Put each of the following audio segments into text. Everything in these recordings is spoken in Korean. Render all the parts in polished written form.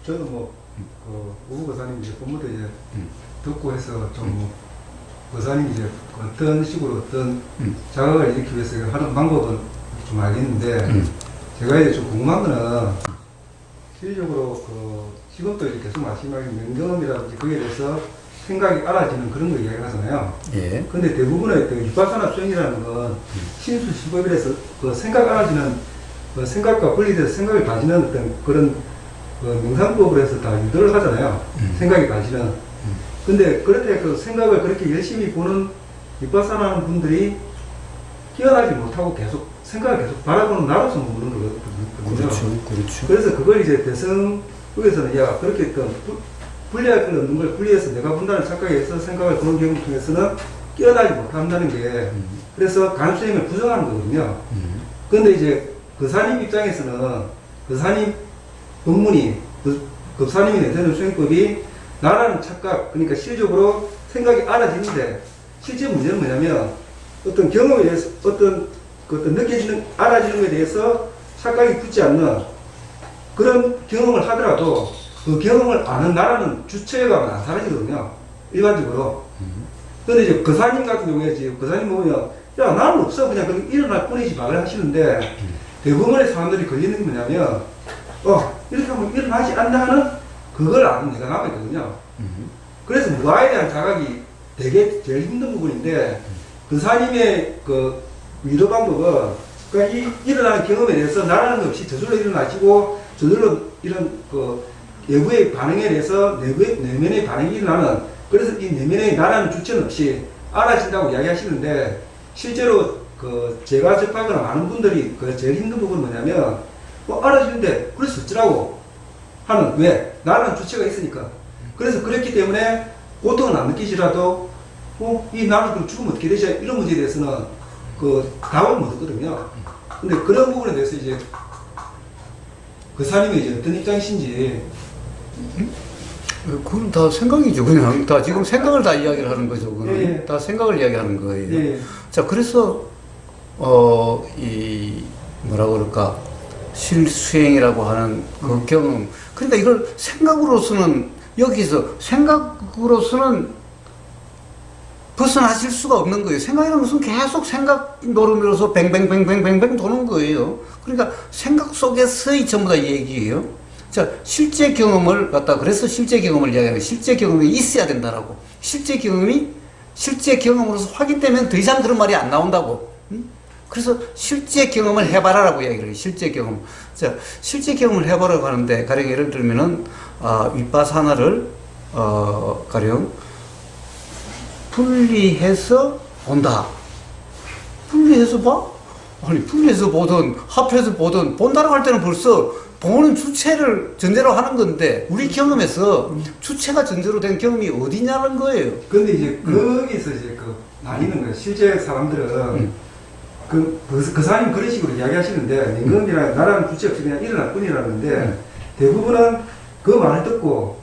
저는 뭐, 우부 거사님 이제 본부도 이제 듣고 해서 좀 거사님 이제 어떤 식으로 어떤 자극을 일으키기 위해서 하는 방법은 좀 알겠는데, 제가 이제 좀 궁금한 거는, 실질적으로 지금도 이제 계속 말씀하신 명경험이라든지 거기에 대해서 생각이 알아지는 그런 거 이야기하잖아요. 예. 근데 대부분의 유파산업 수행이라는 건 신수시법이라서 생각 알아지는 생각과 분리돼서 생각을 가지는 어떤 그런 명상법을 해서 다 유도를 하잖아요. 생각이 가지는. 근데 그렇게 생각을 그렇게 열심히 보는 유파산하는 분들이 깨어나지 못하고 계속 생각을 계속 바라보는 나로서 머무는 거거든요. 그렇죠. 그렇죠. 그래서 그걸 이제 대성국에서는 야 그렇게 분리할 걸 없는 걸 분리해서 내가 본다는 착각에서 생각을 보는 경우를 통해서는 깨어나지 못한다는 게 그래서 간수행을 부정하는 거거든요. 그런데 이제 거사님 입장에서는 거사님 법문이 겁사님이 내세우는 수행법이 나라는 착각 그러니까 실질적으로 생각이 알아지는데 실제 문제는 뭐냐면 어떤 경험에 대해서 어떤 느껴지는 알아지는 것에 대해서 착각이 붙지 않는 그런 경험을 하더라도 그 경험을 아는 나라는 주체가 안 사라지거든요. 일반적으로. 근데 이제 거사님 같은 경우에 지금 거사님 보면 야 나는 없어 그냥 그렇게 일어날 뿐이지 말을 하시는데 대부분의 사람들이 걸리는 게 뭐냐면 이렇게 하면 일어나지 않나 하는 그걸 아는 내가 남아있거든요. 그래서 무아에 대한 자각이 되게 제일 힘든 부분인데 거사님의 그 위로 방법은 그러니까 이 일어나는 경험에 대해서 나라는 없이 저절로 일어나시고 저절로 이런 외부의 반응에 대해서 내면의 반응이 일어나는 그래서 이 내면의 나라는 주체는 없이 알아진다고 이야기하시는데 실제로 제가 접하거나 많은 분들이 제일 힘든 부분은 뭐냐면 알아지는데 그래서 어쩌라고 하는 왜? 나라는 주체가 있으니까 그래서 그렇기 때문에 고통은 안 느끼시라도 이 나는 그럼 죽으면 어떻게 되지? 이런 문제에 대해서는 답을 못 얻거든요. 근데 그런 부분에 대해서 이제 거사님이 이제 어떤 입장이신지 그건 다 생각이죠. 그냥 다 지금 생각을 다 이야기를 하는 거죠. 그건 예. 다 생각을 이야기하는 거예요. 예. 자, 그래서 이 뭐라 그럴까 실수행이라고 하는 그 경험. 그러니까 이걸 생각으로서는 여기서 생각으로서는 벗어나실 수가 없는 거예요. 생각이라는 것은 계속 생각 노름으로서 뱅뱅뱅뱅뱅뱅 도는 거예요. 그러니까 생각 속에서의 전부 다 이 얘기예요. 자, 실제 경험을 그래서 실제 경험을 이야기하는 실제 경험이 있어야 된다라고. 실제 경험으로서 확인되면 더 이상 그런 말이 안 나온다고. 그래서 실제 경험을 해봐라라고 이야기를 해요. 실제 경험. 자, 실제 경험을 해보라고 하는데, 가령 예를 들면은, 윗바사나를, 가령, 분리해서 본다. 분리해서 봐? 아니, 분리해서 보든, 합해서 보든, 본다라고 할 때는 벌써 보는 주체를 전제로 하는 건데, 우리 경험에서 주체가 전제로 된 경험이 어디냐는 거예요. 근데 이제 거기서 이제 나뉘는 거예요. 실제 사람들은 그 사람이 그런 식으로 이야기하시는데, 민금이나 나라는 주체 없이 그냥 일어날 뿐이라는데, 대부분은 그 말을 듣고,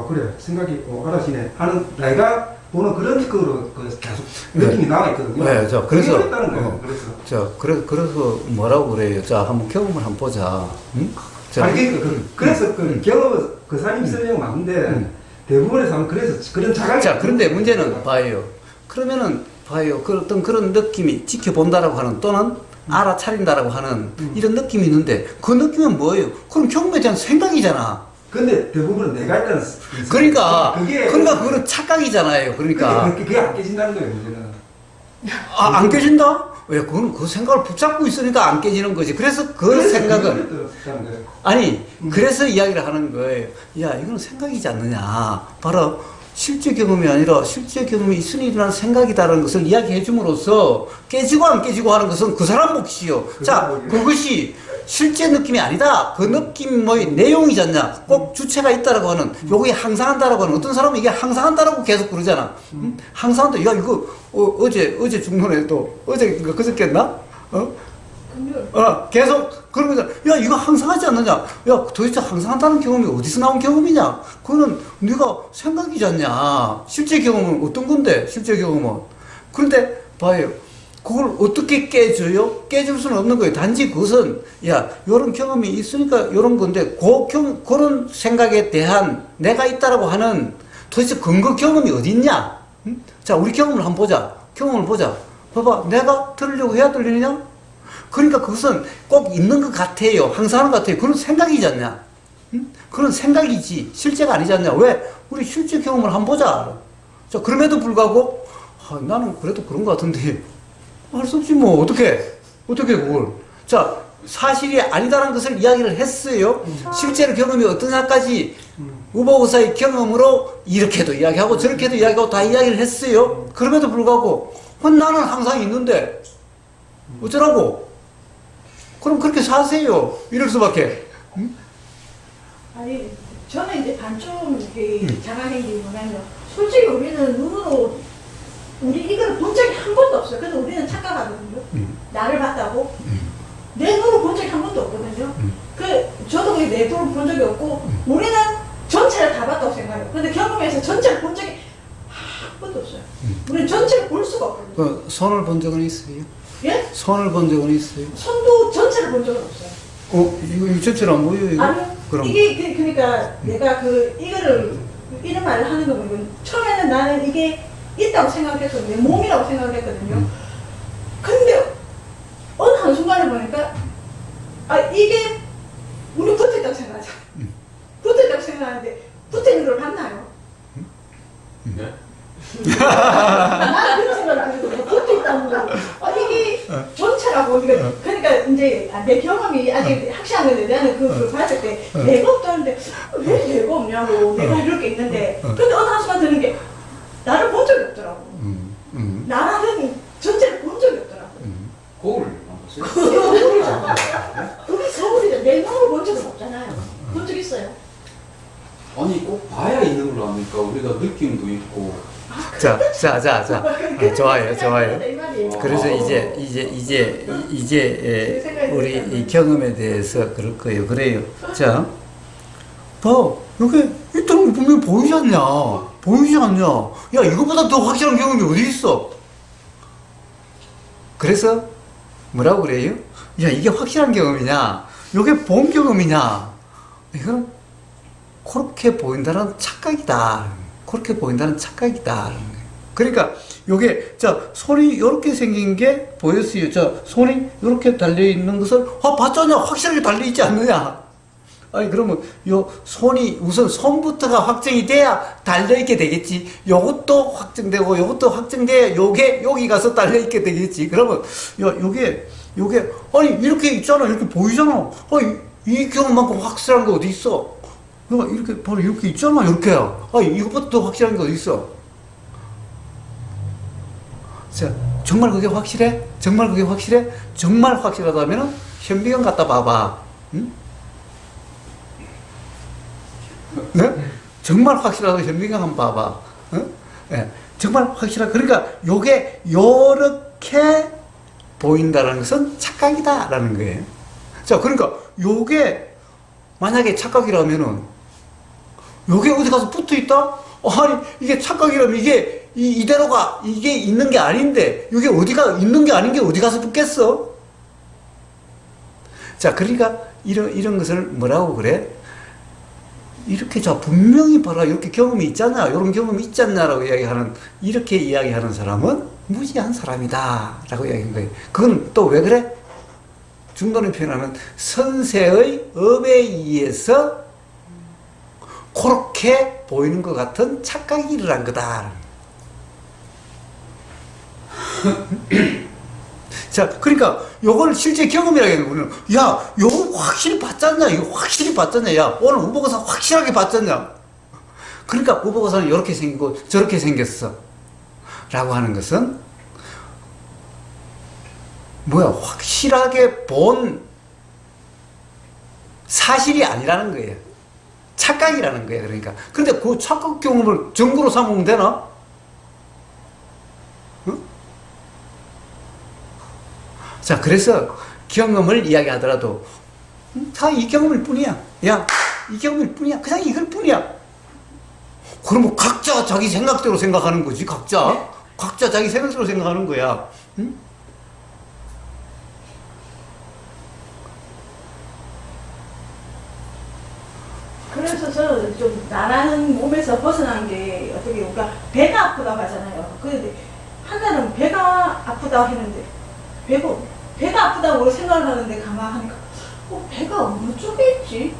그래, 생각이 알아지네 하는, 내가 보는 그런 식으로 계속 느낌이 남아있거든요. 네, 자, 그래서. 어렵다는 거예요. 그래서 뭐라고 그래요? 자, 한번 경험을 한번 보자. 응? 자, 아니, 그래서 경험은 그 사람이 설명은 맞는데, 대부분의 사람은 그래서 그런 자각이. 자, 그런데 문제는 봐요. 그러면은, 봐요. 어떤 그런 느낌이 지켜본다라고 하는 또는 알아차린다라고 하는 이런 느낌이 있는데 그 느낌은 뭐예요? 그럼 경험에 대한 생각이잖아. 근데 대부분은 내가 있다는. 그러니까 그거는 착각이잖아요. 그러니까. 그게 안 깨진다는 거예요, 문제는. 안 깨진다? 왜? 그건 그 생각을 붙잡고 있으니까 안 깨지는 거지. 그래서 생각은. 아니, 그래서 이야기를 하는 거예요. 야, 이건 생각이지 않느냐. 바로 실제 경험이 아니라 실제 경험이 있으니 일어나는 생각이다라는 것을 이야기해 줌으로써 깨지고 안 깨지고 하는 것은 그 사람 몫이요. 자, 그것이 실제 느낌이 아니다. 그 느낌의 내용이지 않냐. 꼭 주체가 있다라고 하는, 요게 항상한다라고 하는, 어떤 사람은 이게 항상한다라고 계속 그러잖아. 항상한다. 야, 이거, 어제 중론에도, 그저께였나? 계속 그러면서 야 이거 항상하지 않느냐, 야 도대체 항상한다는 경험이 어디서 나온 경험이냐, 그거는 네가 생각이지 않냐. 실제 경험은 어떤 건데, 실제 경험은. 그런데 봐요, 그걸 어떻게 깨줘요? 깨줄 수는 없는 거예요. 단지 그것은, 야, 요런 경험이 있으니까 요런 건데, 그런 생각에 대한 내가 있다라고 하는 도대체 근거 경험이 어디 있냐? 응? 자, 우리 경험을 한번 보자. 경험을 보자. 봐봐. 내가 들으려고 해야 들리느냐? 그러니까 그것은 꼭 있는 것 같아요. 항상 하는 것 같아요. 그런 생각이지 않냐? 응? 그런 생각이지. 실제가 아니지 않냐? 왜? 우리 실제 경험을 한번 보자. 자, 그럼에도 불구하고, 나는 그래도 그런 것 같은데, 할 수 없지 뭐. 어떻게 그걸. 자, 사실이 아니다라는 것을 이야기를 했어요. 실제로 경험이 어떠냐까지 우보의사의 경험으로 이렇게도 이야기하고 저렇게도 이야기하고 다 이야기를 했어요. 그럼에도 불구하고 나는 항상 있는데 어쩌라고? 그럼 그렇게 사세요. 이럴 수밖에. 응? 아니, 저는 이제 반쯤 장학행위 뭐냐면, 솔직히 우리는 눈으로 우리 이걸 본 적이 한 번도 없어요. 그래서 우리는 착각하거든요. 나를 봤다고. 내 눈을 본 적이 한 번도 없거든요. 저도 내 눈을 본 적이 없고, 우리는 전체를 다 봤다고 생각해요. 근데 경험에서 전체를 본 적이 한 번도 없어요. 우리는 전체를 볼 수가 없거든요. 손을 본 적은 있어요? 예? 손을 본 적은 있어요? 손도 전체를 본 적은 없어요. 이거 전체로 안 보여요, 이거? 아니요. 그럼. 이게, 그러니까 내가 이런 말을 하는 거 보면, 처음에는 나는 이게 있다고 생각해서 내 몸이라고 생각했거든요. 근데 어느 한순간에 보니까 이게 우리 붙어있다고 생각하자. 붙어있다고 생각하는데 붙어있는 걸 봤나요? 네? 나는 그런 생각을 안 해도 붙어있다는 거. 이게 전체라고. 그러니까 이제 내 경험이 아직 확실한 건데, 나는 그 봤을 때 내가 없다는데 왜 내가 없냐고. 내가 이럴 게 있는데. 근데 어느 한순간 드는 게 나를 본 적이 없더라고. 나라는 전체를 본 적이 없더라고. 거울을 안 봤어요? 그게 서울이죠. 내 눈으로 본 적은 없잖아요. 본 적 있어요? 아니 꼭 봐야 있는 걸로 아니까 우리가 느낌도 있고. 자. 좋아요. 이 말이에요. 그래서 이제 우리 이 경험에 대해서 그럴 거예요. 그래요. 자, 봐. 여기 있다는 거 분명히 보이지 않냐? 보이지 않냐? 야, 이거보다 더 확실한 경험이 어디 있어? 그래서 뭐라고 그래요? 야, 이게 확실한 경험이냐? 이게 본 경험이냐? 이거는 그렇게 보인다는 착각이다. 그렇게 보인다는 착각이다. 그러니까 요게 자, 손이 이렇게 생긴 게 보였어요. 자, 손이 이렇게 달려 있는 것을 봤잖아. 확실하게 달려 있지 않느냐? 아니 그러면 요 손이 우선 손부터가 확정이 돼야 달려 있게 되겠지. 요것도 확정되고 요것도 확정돼야 요게 여기 가서 달려 있게 되겠지. 그러면 요게 아니 이렇게 있잖아. 이렇게 보이잖아. 이 경험만큼 확실한 게 어디 있어? 이렇게 바로 이렇게 있잖아. 이렇게야. 이것보다 더 확실한 게 어디 있어? 자, 정말 그게 확실해? 정말 그게 확실해? 정말 확실하다면은 현미경 갖다 봐봐. 응? 네? 정말 확실하다고 현미경 한번 봐봐. 응? 네. 정말 확실하. 그러니까 요게 요렇게 보인다는 것은 착각이다라는 거예요. 자, 그러니까 요게 만약에 착각이라면은 요게 어디 가서 붙어 있다? 아니 이게 착각이라면 이게 이대로가 이게 있는 게 아닌데 이게 어디가 있는 게 아닌 게 어디 가서 붙겠어? 자, 그러니까 이런 것을 뭐라고 그래? 이렇게 자 분명히 봐라 이렇게 경험이 있잖아, 이런 경험이 있잖아라고 이야기하는 이렇게 이야기하는 사람은 무지한 사람이다라고 이야기한 거예요. 그건 또 왜 그래? 중도는 표현하면 선세의 업에 의해서 그렇게 보이는 것 같은 착각이 일어난 거다. 자, 그러니까 요걸 실제 경험이라고 하는 거는 야, 요거 확실히 봤잖냐? 이거 확실히 봤잖냐? 야, 오늘 우보고사 확실하게 봤잖냐? 그러니까 우보고사는 이렇게 생기고 저렇게 생겼어. 라고 하는 것은 뭐야? 확실하게 본 사실이 아니라는 거예요. 착각이라는 거예요. 그러니까. 근데 그 착각 경험을 증거로 삼으면 되나? 응? 자, 그래서 경험을 이야기하더라도 이 경험일 뿐이야. 야, 이 경험일 뿐이야. 그냥 이걸 뿐이야. 그러면 각자 자기 생각대로 생각하는 거지. 각자 자기 생각대로 생각하는 거야. 응? 그래서 저는 좀 나라는 몸에서 벗어난 게 어떻게 우리가 배가 아프다고 하잖아요. 그런데 한나는 배가 아프다 했는데 배가 아프다고 생각을 하는데 가만하니까 배가 어느 쪽에 있지?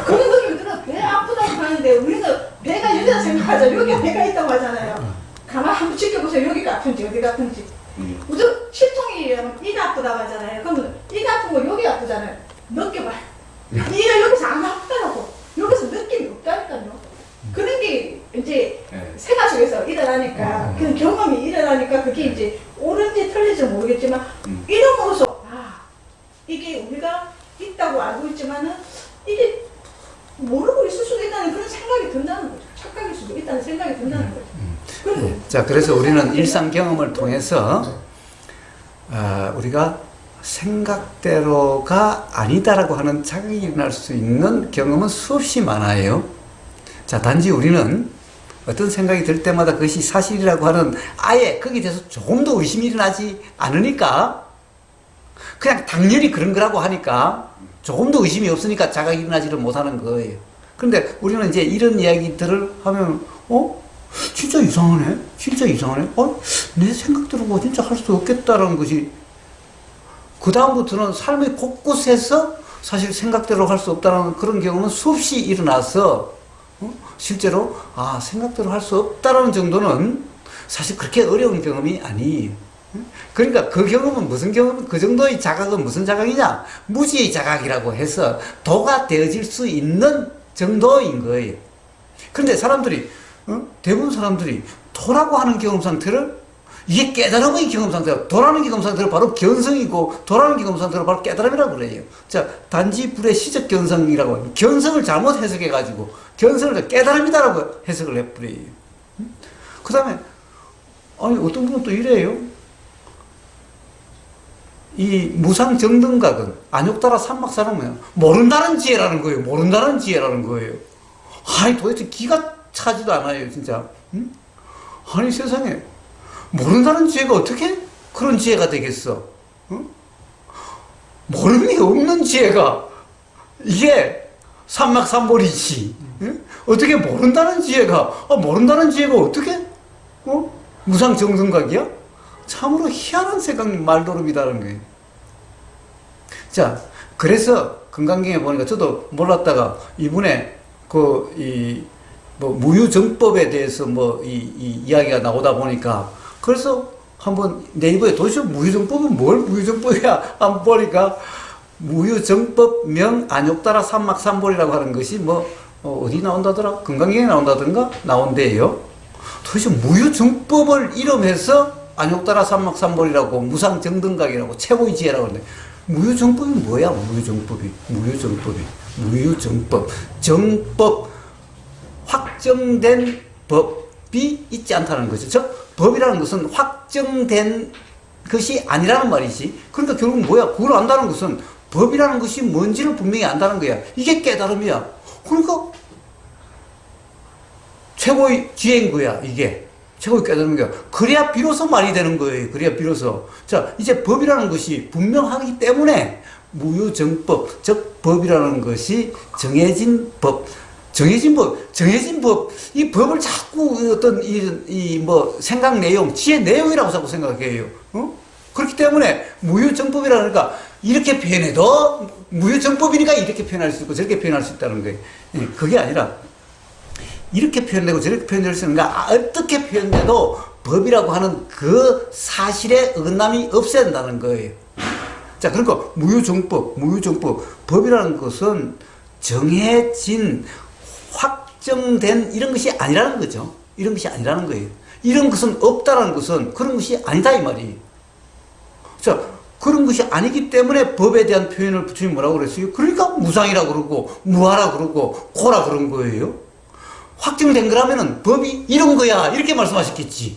그런 느낌이 들어. 배 아프다고 하는데 우리는 배가 여기다 생각하죠. 여기에 배가 있다고 하잖아요. 가만 한번 지켜보세요. 여기가 아픈지 어디가 아픈지. 우선 실통이 이가 아프다고 하잖아요. 그러면 이가 아픈 거 여기 아프잖아요. 느껴봐. 이가 여기서 안 아프다고. 여기서 느낌이 없다니까요. 그런 게 이제 생활 속에서 일어나니까 그 경험이 일어나니까 그게 이제 옳은지 틀린지 모르겠지만 이름으로써 이게 우리가 있다고 알고 있지만은 이게 모르고 있을 수도 있다는 그런 생각이 든다는 거죠. 착각일 수도 있다는 생각이 든다는 거죠. 자, 그래서 우리는 일상 경험을 통해서 우리가 생각대로가 아니다라고 하는 착각이 일어날 수 있는 경험은 수없이 많아요. 자, 단지 우리는 어떤 생각이 들 때마다 그것이 사실이라고 하는 아예 거기에 대해서 조금 더 의심이 일어나지 않으니까 그냥 당연히 그런 거라고 하니까 조금 더 의심이 없으니까 자각이 일어나지를 못하는 거예요. 그런데 우리는 이제 이런 이야기들을 하면 진짜 이상하네? 진짜 이상하네? 내 생각대로 진짜 할 수 없겠다라는 것이 그 다음부터는 삶의 곳곳에서 사실 생각대로 할 수 없다는 그런 경우는 수없이 일어나서 실제로 생각대로 할 수 없다는 정도는 사실 그렇게 어려운 경험이 아니에요. 그러니까 그 경험은 무슨 경험, 그 정도의 자각은 무슨 자각이냐? 무지의 자각이라고 해서 도가 되어질 수 있는 정도인 거예요. 그런데 사람들이, 대부분 사람들이 도라고 하는 경험 상태를 이게 깨달음의 경험 상태고 도라는 경험 상태를 바로 견성이고 도라는 경험 상태를 바로 깨달음이라고 그래요. 자, 단지 불의 시적 견성이라고 합니다. 견성을 잘못 해석해가지고 견성을 깨달음이다라고 해석을 해버려요. 그 다음에 어떤 분은 또 이래요. 이 무상정등각은 안욕따라 삼막사는 모른다는 지혜라는 거예요. 모른다는 지혜라는 거예요. 도대체 기가 차지도 않아요, 진짜. 아니, 세상에. 모른다는 지혜가 어떻게 그런 지혜가 되겠어? 모름이 없는 지혜가 이게 삼막삼벌이지. 어떻게 모른다는 지혜가 모른다는 지혜가 어떻게 무상정등각이야? 참으로 희한한 생각 말도름이다는 거예요. 자, 그래서 금강경에 보니까 저도 몰랐다가 이분의 무유정법에 대해서 이 이야기가 나오다 보니까 그래서 한번 네이버에 도대체 무유정법은 뭘 무유정법이야? 한번 보니까 무유정법 명 안욕따라 삼막삼벌이라고 하는 것이 어디 나온다더라? 금강경에 나온다던가? 나온대요. 도대체 무유정법을 이름해서 안욕따라 삼막삼벌이라고 무상정등각이라고 최고의 지혜라고 하는데 무유정법이 뭐야? 무유정법이 무유정법 정법 확정된 법이 있지 않다는 거죠. 즉 법이라는 것은 확정된 것이 아니라는 말이지. 그러니까 결국 뭐야? 그걸 안다는 것은 법이라는 것이 뭔지를 분명히 안다는 거야. 이게 깨달음이야. 그러니까 최고의 지혜인 거야, 이게. 최고의 깨달은 거야. 그래야 비로소 말이 되는 거예요. 그래야 비로소. 자, 이제 법이라는 것이 분명하기 때문에 무유정법, 즉 법이라는 것이 정해진 법, 이 법을 자꾸 어떤 생각 내용, 지혜 내용이라고 자꾸 생각해요. 그렇기 때문에 무유정법이라니까 이렇게 표현해도 무유정법이니까 이렇게 표현할 수 있고 저렇게 표현할 수 있다는 거예요. 그게 아니라 이렇게 표현되고 저렇게 표현될 수 있는가, 어떻게 표현돼도 법이라고 하는 그 사실에 어긋남이 없어야 된다는 거예요. 자, 그러니까 무유정법, 법이라는 것은 정해진, 확정된 이런 것이 아니라는 거죠. 이런 것이 아니라는 거예요. 이런 것은 없다라는 것은 그런 것이 아니다 이 말이에요. 자, 그런 것이 아니기 때문에 법에 대한 표현을 부처님이 뭐라고 그랬어요? 그러니까 무상이라고 그러고 무하라고 그러고 고라 그런 거예요. 확정된 거라면은 법이 이런 거야 이렇게 말씀하셨겠지.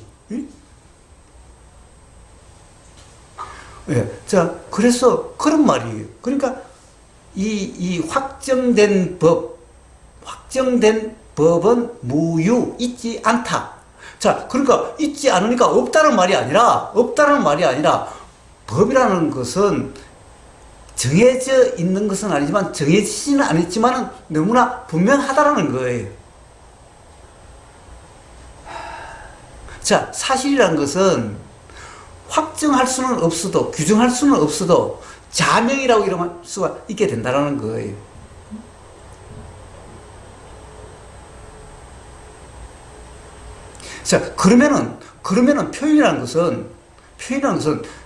예. 자, 그래서 그런 말이에요. 그러니까 이 확정된 법은 무유, 있지 않다. 자, 그러니까 있지 않으니까 없다는 말이 아니라 법이라는 것은 정해져 있는 것은 아니지만 정해지지는 않았지만 너무나 분명하다라는 거예요. 자, 사실이라는 것은 확정할 수는 없어도 규정할 수는 없어도 자명이라고 이름할 수가 있게 된다는 거예요. 자, 그러면은 표현이라는 것은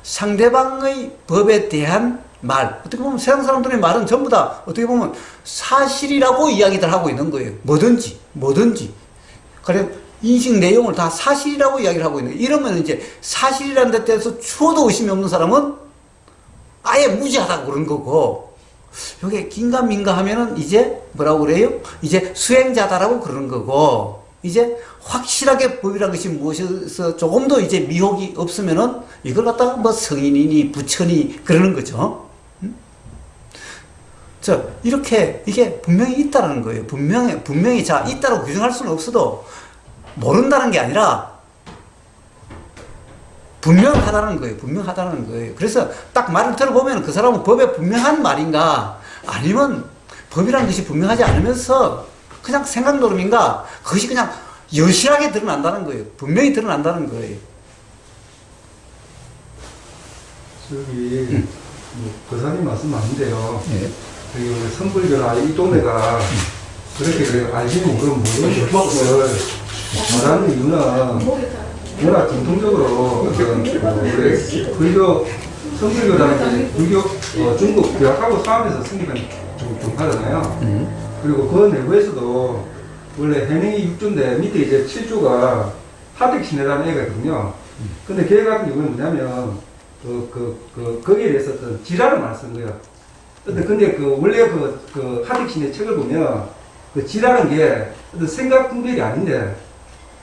상대방의 법에 대한 말, 어떻게 보면 세상 사람들의 말은 전부 다 어떻게 보면 사실이라고 이야기들 하고 있는 거예요. 뭐든지. 가령 인식 내용을 다 사실이라고 이야기를 하고 있는 거예요. 이러면 이제 사실이라는 데 대해서 추호도 의심이 없는 사람은 아예 무지하다고 그런 거고, 요게 긴가민가 하면은 이제 뭐라고 그래요? 이제 수행자다라고 그러는 거고, 이제 확실하게 법이라는 것이 무엇이어서 조금 더 이제 미혹이 없으면은 이걸 갖다가 뭐 성인이니 부처니 그러는 거죠. 자, 이렇게 이게 분명히 있다라는 거예요. 분명히 자, 있다라고 규정할 수는 없어도 모른다는 게 아니라 분명하다는 거예요. 그래서 딱 말을 들어보면 그 사람은 법에 분명한 말인가, 아니면 법이라는 것이 분명하지 않으면서 그냥 생각 노름인가, 그것이 그냥 여실하게 드러난다는 거예요. 분명히 드러난다는 거예요. 저기 거사님 말씀 맞는데요. 예. 그 선불교나 이 동네가 그렇게 그래요. 알지는 모르는 것을 말하는 이유는 워낙 전통적으로 어떤 원래 불교 선불교라는 게 불교 중국 교학하고 싸움에서 승리한 종파잖아요. 그리고 그 내부에서도 원래 해능이 6조인데 밑에 이제 7조가 하택신해라는 애거든요. 근데 걔 같은 경우는 뭐냐면 거기에 대해서 어떤 지랄을 많이 쓴 거예요. 근데 원래 하택신의 책을 보면 그 지랄은 게 어떤 생각 분별이 아닌데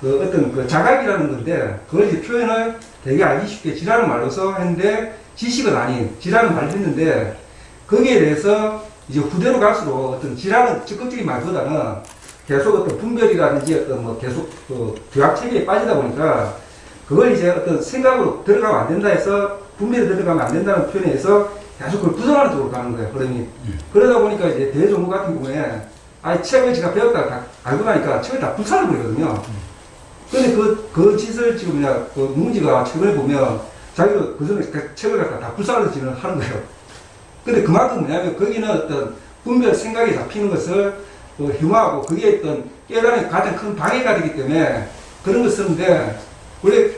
어떤 자각이라는 건데 그걸 이제 표현을 되게 알기 쉽게 지랄은 말로서 했는데 지식은 아닌 지랄은 말했는데 거기에 대해서 이제 후대로 갈수록 어떤 지랄은 적극적인 말보다는 계속 어떤 분별이라든지 어떤 뭐 계속 교학 체계에 빠지다 보니까 그걸 이제 어떤 생각으로 들어가면 안 된다 해서 분별이 들어가면 안 된다는 표현에 의해서 계속 그걸 부정하는 쪽으로 가는 거예요. 그러니 그러다 보니까 이제 대종부 같은 경우에 아예 책을 제가 배웠다가 다 알고 나니까 책을 다 불사를 버리거든요. 근데 그 짓을 지금 그냥 누군지가 최근에 보면 자기도 그 전에 책을 갖다 다 불사를 지는 하는 거예요. 근데 그만큼 뭐냐면 거기는 어떤 분별 생각이 잡히는 것을 흉하고 그게 어떤 깨달음이 가장 큰 방해가 되기 때문에 그런 걸 쓰는데 원래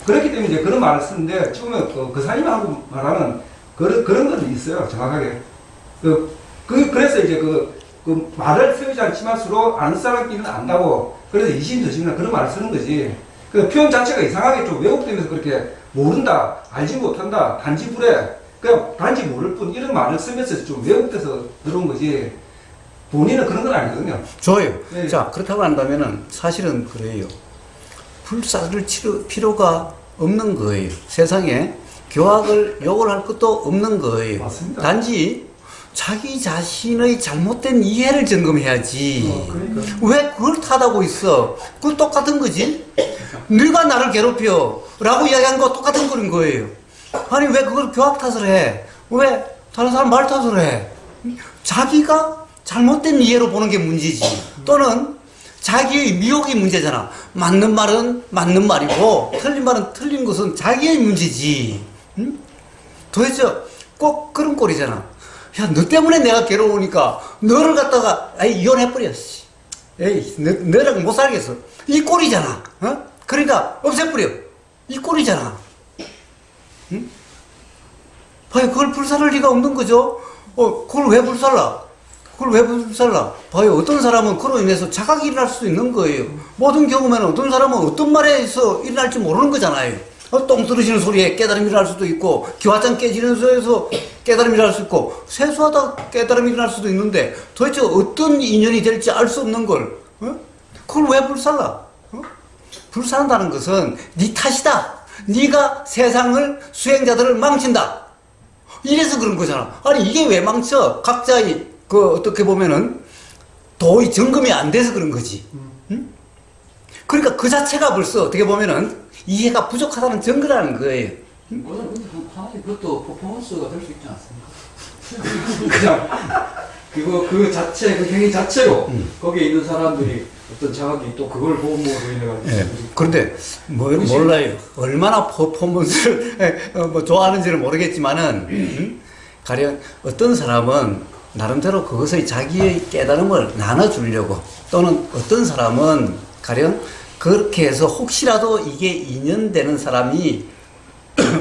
그렇기 때문에 이제 그런 말을 쓰는데 처음에 그 사님하고 말하는 그런 건 있어요. 정확하게. 그래서 이제 그 말을 세우지 않지만 서로 아는 사람끼리는 안다고 그래서 이심저심이나 그런 말을 쓰는 거지. 그 표현 자체가 이상하게 좀 왜곡되면서 그렇게 모른다, 알지 못한다, 단지 불해, 그냥 단지 모를 뿐 이런 말을 쓰면서 좀 왜곡돼서 들어온 거지. 본인은 그런 건 아니거든요. 좋아요. 네. 자, 그렇다고 한다면은 사실은 그래요. 불사를 치를 필요가 없는 거예요. 세상에 교학을 욕을 할 것도 없는 거예요. 맞습니다. 단지 자기 자신의 잘못된 이해를 점검해야지. 그러니까. 왜 그걸 탓하고 있어? 그거 똑같은 거지? 네가 나를 괴롭혀 라고 이야기한 거 똑같은 거는 거예요. 아니 왜 그걸 교학 탓을 해? 왜 다른 사람 말 탓을 해? 자기가 잘못된 이해로 보는 게 문제지. 또는 자기의 미혹이 문제잖아. 맞는 말은 맞는 말이고 틀린 말은 틀린 것은 자기의 문제지. 응? 도대체 꼭 그런 꼴이잖아. 야, 너 때문에 내가 괴로우니까 너를 갖다가 이혼해버려. 에이, 너랑 못 살겠어. 이 꼴이잖아. 어? 그러니까 없애버려. 이 꼴이잖아. 응? 봐요, 그걸 불살할 리가 없는 거죠. 그걸 왜 불살라? 봐요, 어떤 사람은 그로 인해서 자각이 일어날 수도 있는 거예요. 모든 경우에는 어떤 사람은 어떤 말에서 일어날지 모르는 거잖아요. 똥 떨어지는 소리에 깨달음이 일어날 수도 있고, 기와장 깨지는 소리에서 깨달음이 일어날 수 있고, 세수하다 깨달음이 일어날 수도 있는데, 도대체 어떤 인연이 될지 알 수 없는 걸, 그걸 왜 불살라? 불살한다는 것은 네 탓이다. 네가 세상을, 수행자들을 망친다. 이래서 그런 거잖아. 아니, 이게 왜 망쳐? 각자의, 어떻게 보면은, 도의 점검이 안 돼서 그런 거지. 응? 그러니까 그 자체가 벌써 어떻게 보면은, 이해가 부족하다는 증거라는 거예요. 근데 하나의 그것도 퍼포먼스가 될 수 있지 않습니까? 그냥 그 자체 그 행위 자체로 거기에 있는 사람들이 어떤 자각이 또 그걸 보고 인해가지고 예. 그런데 몰라요. 얼마나 퍼포먼스를 뭐 좋아하는지는 모르겠지만은 가령 어떤 사람은 나름대로 그것의 자기의 깨달음을 나눠주려고 또는 어떤 사람은 가령 그렇게 해서 혹시라도 이게 인연되는 사람이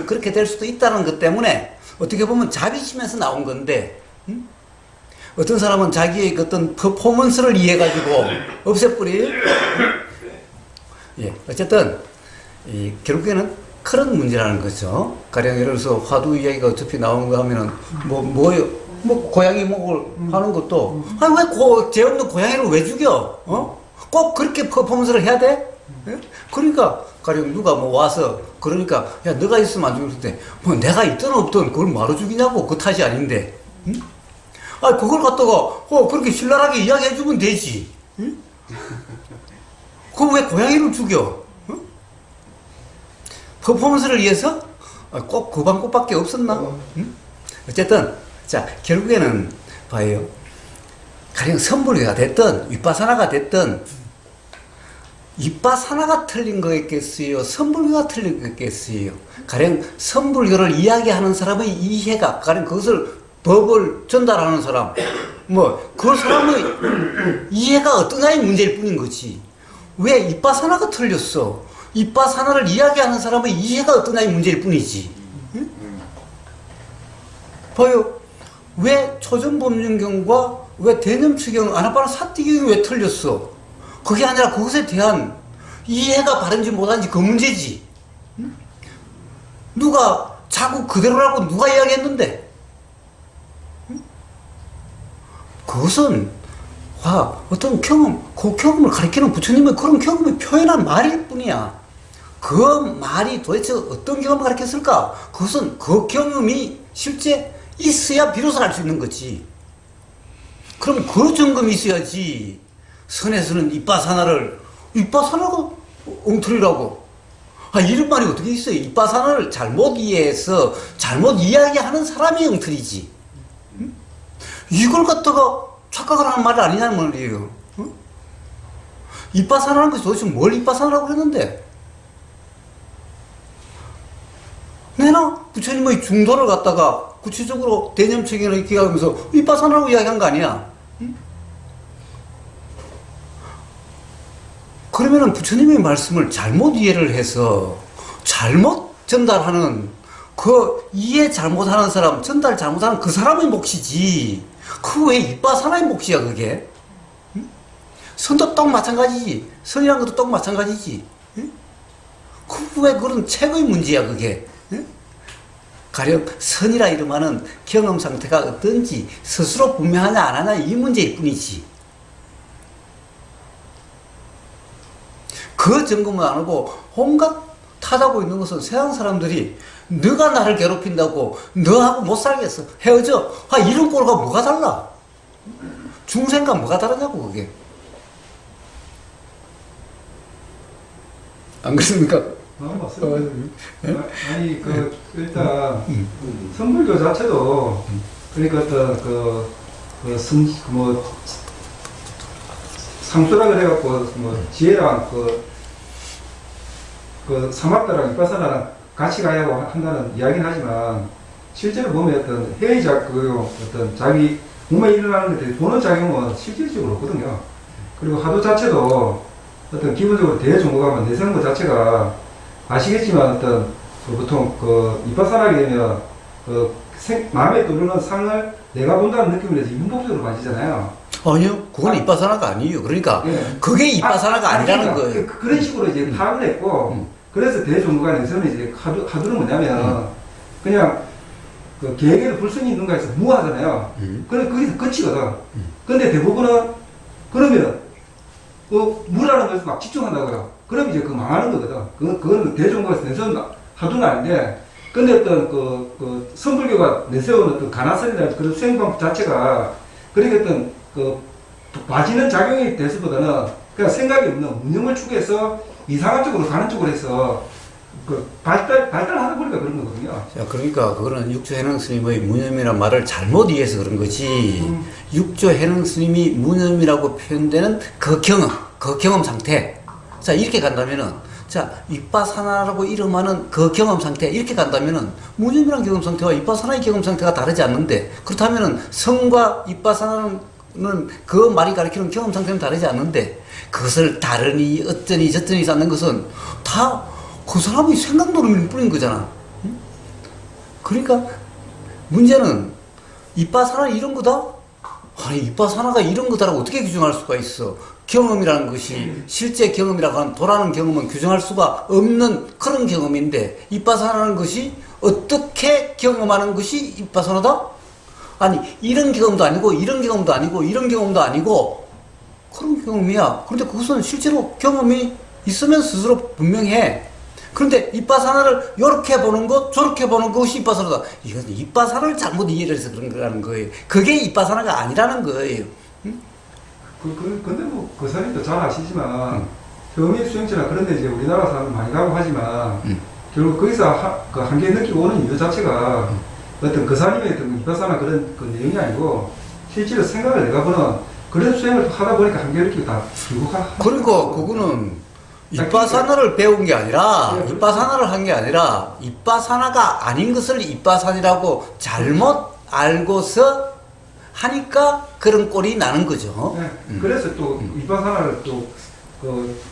그렇게 될 수도 있다는 것 때문에 어떻게 보면 자비심에서 나온 건데 어떤 사람은 자기의 그 어떤 퍼포먼스를 이해해가지고 없애버려요. 예, 어쨌든 결국에는 그런 문제라는 거죠. 가령 예를 들어서 화두 이야기가 어차피 나오는 거 하면은 뭐 고양이 목을 하는 것도 아니 왜 죄 없는 고양이를 왜 죽여? 꼭 그렇게 퍼포먼스를 해야 돼? 예? 그러니까 가령 누가 뭐 와서 그러니까 야 너가 있으면 안 죽는데 뭐 내가 있든 없든 그걸 뭐하러 죽이냐고 그 탓이 아닌데. 응? 아, 그걸 갖다가, 그렇게 신랄하게 이야기해주면 되지. 응? 그럼 왜 고양이를 죽여? 응? 퍼포먼스를 위해서? 꼭 그 방법밖에 없었나? 응? 어쨌든, 자, 결국에는, 봐요. 가령 선불교가 됐든, 윗바사나가 됐든, 윗바사나가 틀린 거겠어요? 선불교가 틀린 거겠어요? 가령 선불교를 이야기하는 사람의 이해가, 가령 그것을 법을 전달하는 사람, 그 사람의 이해가 어떠냐의 문제일 뿐인 거지. 왜 이빠사나가 틀렸어? 이빠사나를 이야기하는 사람의 이해가 어떠냐의 문제일 뿐이지. 응? 봐요. 왜 초전법륜경과 왜 대념추경, 아나빠나 사띠경이 왜 틀렸어? 그게 아니라 그것에 대한 이해가 바른지 못한지 그 문제지. 응? 누가 자꾸 그대로라고 누가 이야기했는데? 그것은 어떤 경험, 그 경험을 가리키는 부처님의 그런 경험을 표현한 말일 뿐이야. 그 말이 도대체 어떤 경험을 가리켰을까? 그것은 그 경험이 실제 있어야 비로소 알 수 있는 거지. 그럼 그 점검이 있어야지. 선에서는 이빠사나가 엉터리라고. 이런 말이 어떻게 있어요? 이빠사나를 잘못 이해해서 잘못 이야기하는 사람이 엉터리지. 이걸 갖다가 착각을 하는 말이 아니냐는 말이에요. 어? 이빠사라는 것이 도대체 뭘 이빠사라고 했는데? 내나 부처님의 중도를 갖다가 구체적으로 대념책에는 기하면서 이빠사라고 이야기한 거 아니야? 응? 그러면은 부처님의 말씀을 잘못 이해를 해서 잘못 전달하는 그 이해 잘못하는 사람, 전달 잘못하는 그 사람의 몫이지. 그거 왜 이빠사나의 몫이야, 그게? 응? 선도 똑 마찬가지지. 선이란 것도 똑 마찬가지지. 응? 그 왜 그런 책의 문제야, 그게? 응? 가령 선이라 이름하는 경험 상태가 어떤지 스스로 분명하냐 안 하냐 이 문제일 뿐이지. 그 점검을 안 하고 온갖 타다고 있는 것은 세상 사람들이 너가 나를 괴롭힌다고 너하고 못 살겠어 헤어져 이런 꼴과 뭐가 달라? 중생과 뭐가 다르냐고 그게. 안 그렇습니까? 맞습니다. 아니 일단 선불교 자체도 그러니까 어떤 상수라 그래갖고 지혜랑 사막다랑 이빠사나랑 같이 가야고 한다는 이야기는 하지만 실제로 보면 어떤 어떤 자기 몸에 일어나는 것들이 도는 작용은 실질적으로 없거든요. 그리고 화두 자체도 어떤 기본적으로 대종고가면 내세우는 것 자체가 아시겠지만 어떤 보통 이빠사나게 되면 마음에 떠오르는 상을 내가 본다는 느낌을 내서 문법적으로 가지잖아요. 아니요, 그건 이빠사나가 아니에요. 그러니까 그게 이빠사나가 아니라는 거예요. 그런 식으로 이제 파악을 했고 그래서 대종고간에서는 이제 하두는 뭐냐면 그냥 계획에도 불성이 있는가 해서 무하잖아요. 거기서 끝이거든. 근데 대부분은 그러면 무라는 것에 막 집중한다고요. 그럼 이제 망하는 거거든. 그건 대종고에서 내세운 하두는 아닌데, 근데 어떤 선불교가 내세운 어떤 가나선이라는 그런 수행방법 자체가 그렇게 어떤 봐지는 작용이 돼서보다는 그냥 생각이 없는 운영을 추구해서 이상한 쪽으로 가는 쪽으로 해서 발달하다 보니까 그런 거거든요. 자, 그러니까 그거는 육조해능 스님의 무념이란 말을 잘못 이해해서 그런 거지. 육조해능 스님이 무념이라고 표현되는 그 경험 상태. 자, 이렇게 간다면은, 자, 윗바사나라고 이름하는 그 경험 상태, 이렇게 간다면은, 무념이란 경험 상태와 윗바사나의 경험 상태가 다르지 않는데, 그렇다면은, 성과 윗바사나는 그 말이 가리키는 경험 상태는 다르지 않는데, 그것을 다르니, 어쩌니, 저쩌니 쌓는 것은 다 그 사람의 생각 노름일 뿐인 거잖아. 응? 그러니까 문제는 이빠사나 이런 거다? 아니 이빠사나가 이런 거다라고 어떻게 규정할 수가 있어? 경험이라는 것이 실제 경험이라고 하는 도라는 경험은 규정할 수가 없는 그런 경험인데 이빠사나라는 것이 어떻게 경험하는 것이 이빠사나다? 아니 이런 경험도 아니고 이런 경험도 아니고 이런 경험도 아니고 그런 경험이야. 그런데 그것은 실제로 경험이 있으면 스스로 분명해. 그런데 이빠사나를 이렇게 보는 것, 저렇게 보는 것이 이빠사나다. 이건 이빠사나를 잘못 이해를 해서 그런 거라는 거예요. 그게 이빠사나가 아니라는 거예요. 응? 근데 뭐, 그 사람도 잘 아시지만, 경의 수행체나 그런 데 이제 우리나라 사람 많이 가고 하지만, 결국 거기서 그 한계 느끼고 오는 이유 자체가 어떤 그 사람의 어떤 이빠사나 그런 그 내용이 아니고, 실제로 생각을 내가 보는 그런 수행을 하다 보니까 한계 느끼고 다 결국 그러니까 그거는 이빠사나를 배운 게 아니라 이빠사나를 한 게 아니라 이빠사나가 아닌 것을 이빠산이라고 잘못 알고서 하니까 그런 꼴이 나는 거죠. 네. 그래서 또 이빠사나를 또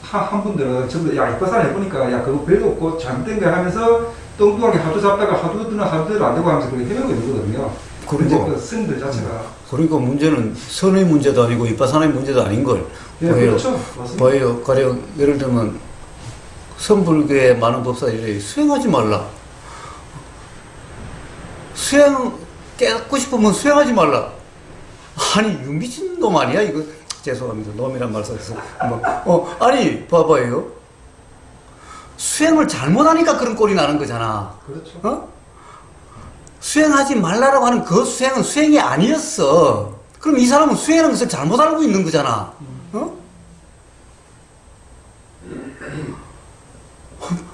한 분들은 전부 야 이빠사나 해보니까 야 그거 별거 없고 잘못된 거 하면서 뚱뚱하게 하도 잡다가 하도 드나 하도대로 안 되고 하면서 그렇게 해명을 있거든요. 그리고 그 스님들 자체가 그러니까 문제는 선의 문제도 아니고 이빠사나의 문제도 아닌 걸. 예, 그렇죠. 맞습니다. 뭐예요? 가령 예를 들면 선불교의 많은 법사들이 수행하지 말라. 수행 깨닫고 싶으면 수행하지 말라. 아니 이 미친 놈 아니야 이거? 죄송합니다. 놈이란 말 써서 아니 봐봐요. 수행을 잘못하니까 그런 꼴이 나는 거잖아. 그렇죠. 어? 수행하지 말라라고 하는 그 수행은 수행이 아니었어. 그럼 이 사람은 수행하는 것을 잘못 알고 있는 거잖아. 어?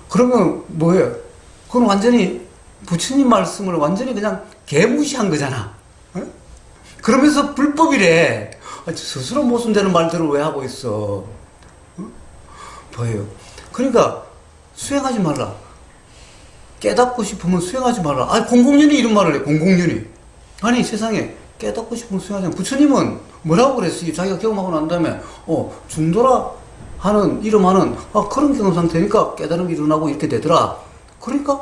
그러면 뭐예요? 그건 완전히 부처님 말씀을 완전히 그냥 개무시한 거잖아. 어? 그러면서 불법이래. 스스로 모순되는 말들을 왜 하고 있어? 어? 뭐예요? 그러니까 수행하지 말라. 깨닫고 싶으면 수행하지 말라. 아니, 공공연히 이런 말을 해, 공공연히. 아니, 세상에, 깨닫고 싶으면 수행하지 말라. 부처님은 뭐라고 그랬어요? 자기가 경험하고 난 다음에, 중도라 하는, 이름하는, 그런 경험 상태니까 깨달음이 일어나고 이렇게 되더라. 그러니까,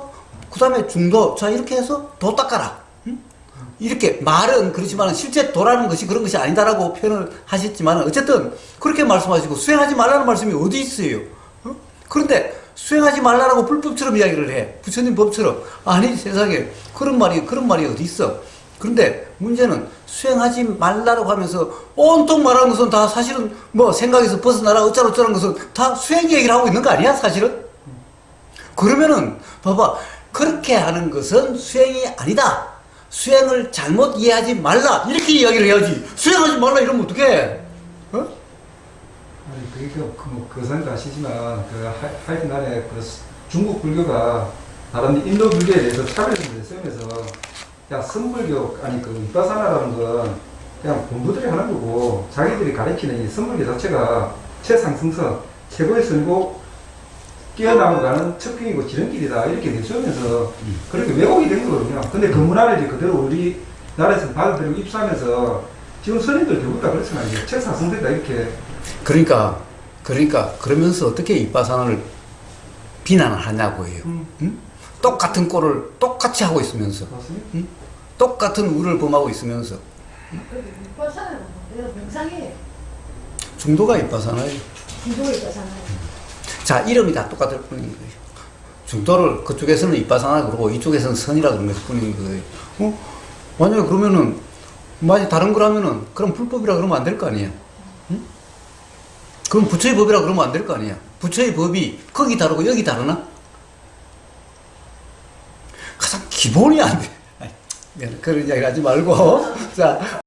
그 다음에 중도, 자, 이렇게 해서 도 닦아라. 응? 이렇게 말은 그렇지만 실제 도라는 것이 그런 것이 아니다라고 표현을 하셨지만, 어쨌든, 그렇게 말씀하시고, 수행하지 말라는 말씀이 어디 있어요? 그런데, 수행하지 말라라고 불법처럼 이야기를 해. 부처님 법처럼. 아니, 세상에. 그런 말이 어디 있어. 그런데 문제는 수행하지 말라라고 하면서 온통 말하는 것은 다 사실은 뭐 생각에서 벗어나라 어쩌라는 것은 다 수행 얘기를 하고 있는 거 아니야, 사실은? 그러면은, 봐봐. 그렇게 하는 것은 수행이 아니다. 수행을 잘못 이해하지 말라. 이렇게 이야기를 해야지. 수행하지 말라 이러면 어떡해? 어? 아니, 그게 그 사람도 아시지만, 하여튼 간에 중국 불교가 다른 인도 불교에 대해서 차별을 내세우면서, 야, 선불교, 아니, 이빠사나라는 건 그냥 공부들이 하는 거고, 자기들이 가리키는 이 선불교 자체가 최상승선, 최고의 선이고, 끼어나가는 척경이고 지름길이다. 이렇게 내세우면서, 그렇게 왜곡이 된 거거든요. 근데 그 문화를 이제 그대로 우리나라에서 받아들이고 입수하면서, 지금 스님들 결국 다 그렇잖아요. 최상승선이다. 이렇게. 그러면서 어떻게 이빠사나를 비난을 하냐고요. 응? 똑같은 꼴을 똑같이 하고 있으면서. 응? 똑같은 우를 범하고 있으면서. 이빠사나는 뭐예요? 명상이에요. 중도가 이빠사나예요. 중도가 이빠사나예요. 자, 이름이 다 똑같을 뿐인 거예요. 중도를 그쪽에서는 이빠사나 그러고 이쪽에서는 선이라 그런 것일 뿐인 거예요. 만약에 그러면은 만약 다른 거라면은 그럼 불법이라 그러면 안 될 거 아니에요. 응? 그럼 부처의 법이라 그러면 안 될 거 아니야. 부처의 법이 거기 다르고 여기 다르나? 가장 기본이 안 돼. 그런 이야기 하지 말고. 자.